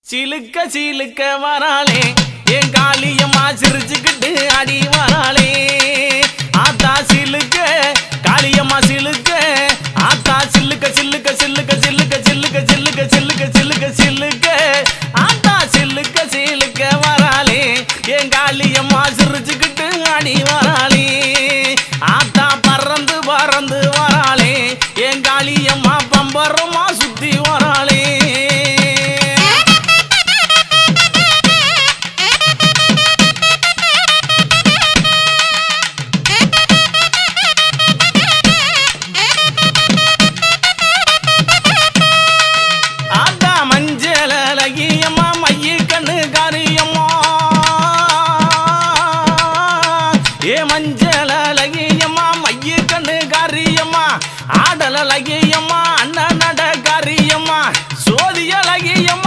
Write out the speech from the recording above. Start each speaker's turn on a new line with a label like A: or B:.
A: சிலுக்க சிலுக்க வராளே என் காளியம்மா சிரிச்சுக்கிட்டு அடி வராளே ஆத்தா சிலுக்க காளியம்மா சிலுக்க ஆத்தா சில்லுக்க சில்லுக்க சில்லுக்க சில்லுக்க சில்லுக்க சில்லுக்க சில்லுக்க சில்லுக்க சில்லு